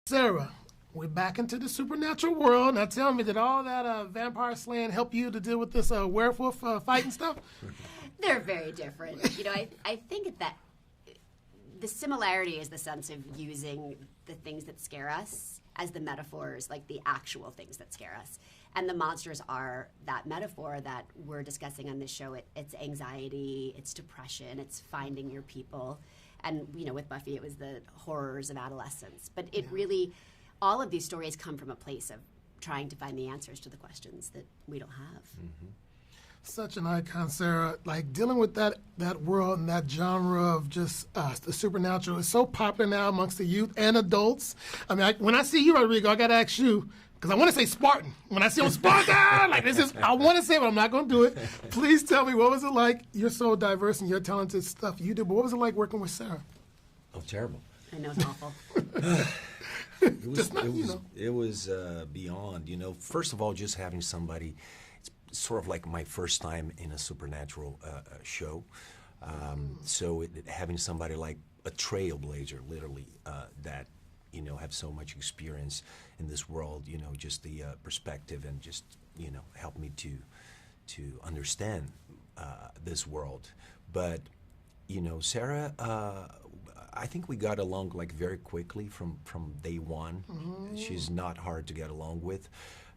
Sarah, we're back into the supernatural world. Now tell me, did all that vampire slaying help you to deal with this werewolf fighting stuff? They're very different. You know, I think that the similarity is the sense of using the things that scare us as the metaphors, like the actual things that scare us. And the monsters are that metaphor that we're discussing on this show. It's anxiety, it's depression, it's finding your people. And, you know, with Buffy, it was the horrors of adolescence. But it really, all of these stories come from a place of trying to find the answers to the questions that we don't have. Mm-hmm. Such an icon, Sarah. Like, dealing with that world and that genre of just the supernatural is so popular now amongst the youth and adults. I mean, when I see you, Rodrigo, I got to ask you, because I want to say Spartan. When I see him Spartan, like this is, I want to say it, but I'm not going to do it. Please tell me, what was it like? You're so diverse and your talented stuff you do, but what was it like working with Sarah? Oh, terrible. I know, it's awful. It was beyond, you know. First of all, just having somebody, it's sort of like my first time in a supernatural show. So having somebody like a trailblazer, literally, that, you know, have so much experience in this world, you know, just the perspective and just, you know, help me to understand this world. But, you know, Sarah, I think we got along like very quickly from day one. Mm-hmm. She's not hard to get along with.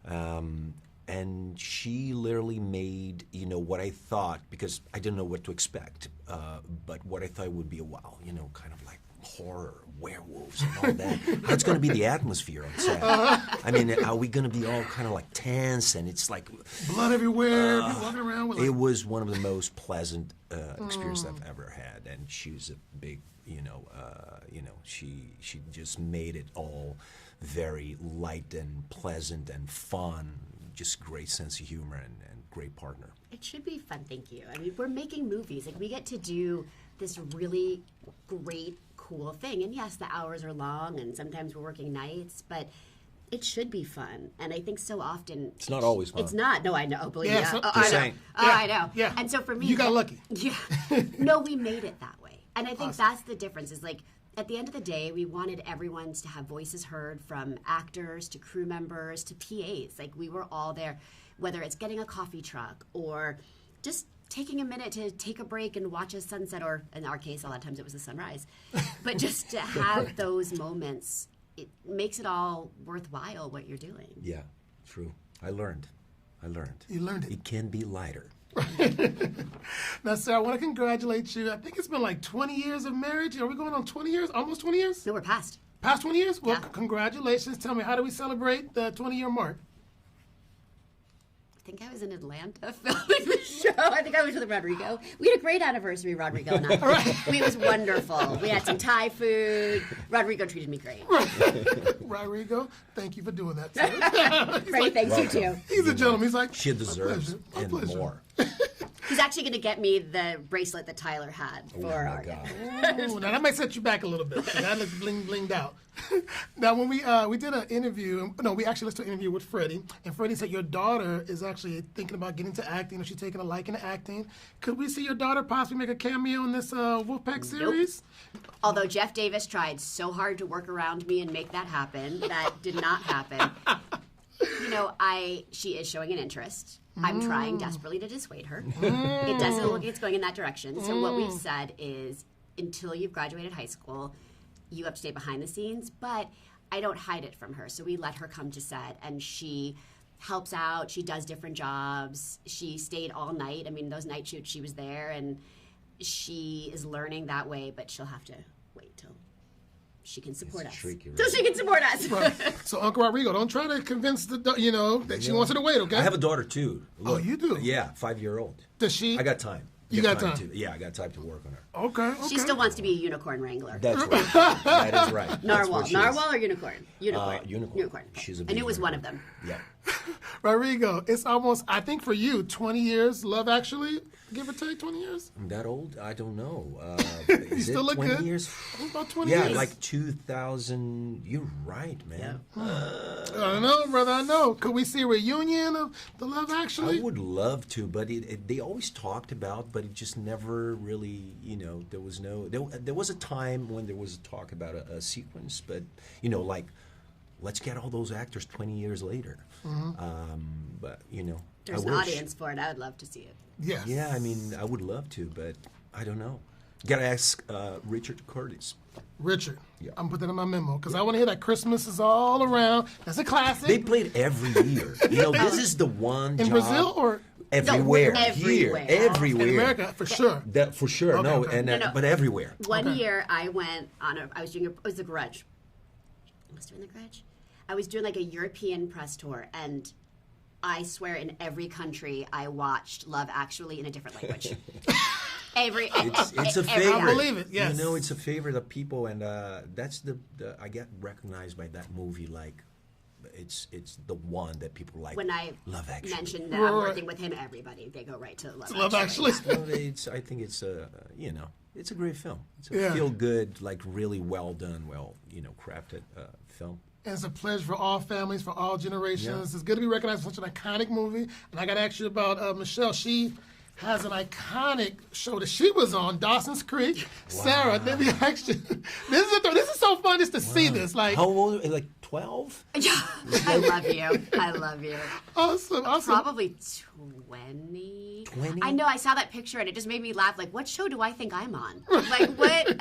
And she literally made, you know, what I thought, because I didn't know what to expect, but what I thought would be a wow, you know, kind of like horror, werewolves and all that. How's going to be the atmosphere on set? I mean, are we going to be all kind of like tense and it's like blood everywhere, people walking around with like... It was one of the most pleasant experiences I've ever had, and she was a big, she just made it all very light and pleasant and fun. Just great sense of humor and great partner. It should be fun, thank you. I mean, we're making movies. Like, we get to do this really great, cool thing. And yes, the hours are long, and sometimes we're working nights, but it should be fun. And I think so often... It's not always fun. It's not. No, I know. Believe me. I know. Yeah. And so for me... You got lucky. Yeah. No, we made it that way. And I think that's the difference, is like, at the end of the day, we wanted everyone to have voices heard, from actors to crew members to PAs. Like, we were all there, whether it's getting a coffee truck or just taking a minute to take a break and watch a sunset, or in our case, a lot of times it was a sunrise. But just to have those moments, it makes it all worthwhile what you're doing. Yeah, true. I learned. You learned it. It can be lighter. Now, Sarah, I want to congratulate you. I think it's been like 20 years of marriage. Are we going on 20 years? Almost 20 years? No, we're past. Past 20 years? Well, yeah. Congratulations. Tell me, how do we celebrate the 20-year mark? I think I was in Atlanta filming the show. I think I was with Rodrigo. We had a great anniversary, Rodrigo and I. Right. It was wonderful. We had some Thai food. Rodrigo treated me great. Rodrigo, thank you for doing that, sir. Great, thanks you too. He's a gentleman. He's like, she deserves and more. He's actually going to get me the bracelet that Tyler had for our God. Ooh, now that might set you back a little bit. That looks blinged out. Now, when we did an interview, we actually listened to an interview with Freddie, and Freddie said your daughter is actually thinking about getting into acting, or she's taking a liking to acting. Could we see your daughter possibly make a cameo in this Wolfpack series? Nope. Although Jeff Davis tried so hard to work around me and make that happen, that did not happen. You know, she is showing an interest. I'm trying desperately to dissuade her. It doesn't look like it's going in that direction. So what we've said is, until you've graduated high school, you have to stay behind the scenes. But I don't hide it from her. So we let her come to set, and she helps out. She does different jobs. She stayed all night. I mean, those night shoots, she was there, and she is learning that way. But she'll have to wait till she can support us. Tricky, right? Till she can support us. Right. So, Uncle Rodrigo, don't try to convince that she wants her to wait, okay? I have a daughter, too. Look, oh, you do? Yeah, 5-year-old. Does she? I got time. You got time? Yeah, I got time to work on her. Okay. She still wants to be a unicorn wrangler. That's right. That is right. Narwhal or unicorn? Unicorn. Unicorn. She's a I knew it was one of them. Yeah. Rodrigo, it's almost, I think for you, 20 years, Love Actually, give or take 20 years? I'm that old? I don't know. You still look 20 good. Years? About 20 years. years. Yeah, like 2000. You're right, man. Yeah. I don't know, brother, I know. Could we see a reunion of the Love Actually? I would love to, but they always talked about, but it just never really, there was no, there was a time when there was a talk about a sequence, but, like let's get all those actors 20 years later. But There's I an wish. audience for it. I would love to see it. Yes. Yeah, I mean, I would love to, but I don't know. Gotta ask Richard Curtis. Richard. Yeah. I'm putting that in my memo because I want to hear that Christmas is all around. That's a classic. They played every year. This is the one in job. Brazil or Everywhere. No, Here. everywhere. Everywhere. in America for sure. That for sure. Okay, No, okay. and No. but everywhere. One year I went on it was The Grudge. I was doing The Grudge. I was doing like a European press tour, and I swear in every country I watched Love Actually in a different language. It's a favorite. I believe it, yes. It's a favorite of people, and that's the I get recognized by that movie like it's the one that people like. When I Love Actually. mentioned that I'm working with him, everybody, they go right to Love Actually. Well, I think it's it's a great film. It's a Yeah. feel good, like really well done, crafted film. And it's a pleasure for all families, for all generations. Yeah. It's good to be recognized for such an iconic movie. And I got to ask you about Michelle. She has an iconic show that she was on, Dawson's Creek. Sarah, let me ask you. This is so fun just to see this. Like, How old? Like 12? Yeah, I love you. I love you. awesome. Probably 20. 20? I know. I saw that picture and it just made me laugh. Like, what show do I think I'm on? Like, what?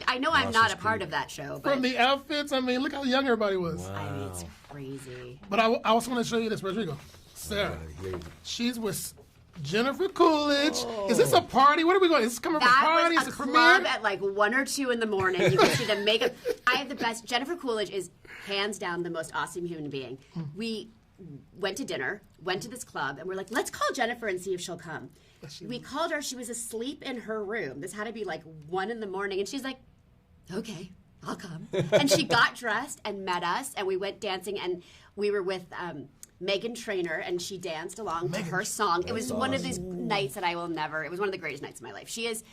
I know I'm not a part of that show, but From the outfits, I mean, look how young everybody was. I mean, it's crazy. But I also want to show you this, Rodrigo. Sarah, Here you go. she's with Jennifer Coolidge. Is this a party? What are we going? Is this coming from a That party? was Is a it club premiere? at like 1 or 2 in the morning. You can see the makeup. I have the best. Jennifer Coolidge is hands down the most awesome human being. We went to dinner, went to this club, and we're like, let's call Jennifer and see if she'll come. We called her. She was asleep in her room. This had to be like 1 in the morning, and she's like, okay, I'll come. And she got dressed and met us, and we went dancing, and we were with Meghan Trainor, and she danced along to her song. It was one of these nights that I will never. It was one of the greatest nights of my life. She is,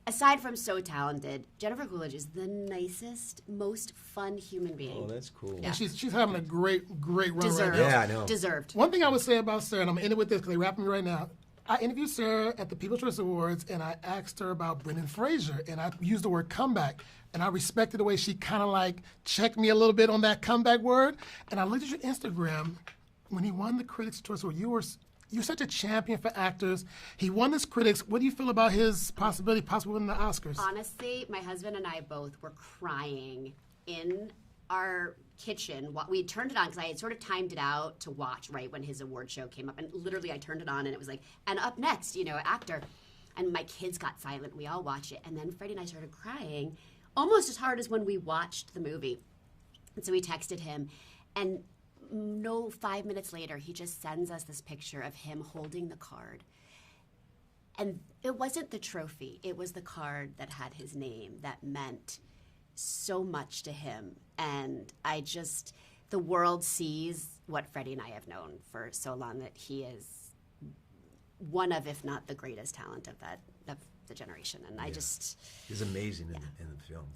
aside from so talented, Jennifer Coolidge is the nicest, most fun human being. Oh, that's cool. And she's having a great run Deserved. right now. Yeah, I know. Deserved. One thing I would say about Sarah, and I'm going to end it with this because they're wrapping me right now. I interviewed Sarah at the People's Choice Awards, and I asked her about Brendan Fraser, and I used the word comeback. And I respected the way she kind of like checked me a little bit on that comeback word. And I looked at your Instagram when he won the Critics' Choice Award. You're such a champion for actors. He won this Critics. What do you feel about his possibly winning the Oscars? Honestly, my husband and I both were crying in our kitchen. We turned it on because I had sort of timed it out to watch right when his award show came up. And literally I turned it on and it was like, and up next, actor. And my kids got silent. We all watched it. And then Freddie and I started crying almost as hard as when we watched the movie. And so we texted him. And 5 minutes later, he just sends us this picture of him holding the card. And it wasn't the trophy. It was the card that had his name that meant so much to him. And the world sees what Freddie and I have known for so long, that he is one of, if not the greatest talent of the generation. And He's amazing in the film.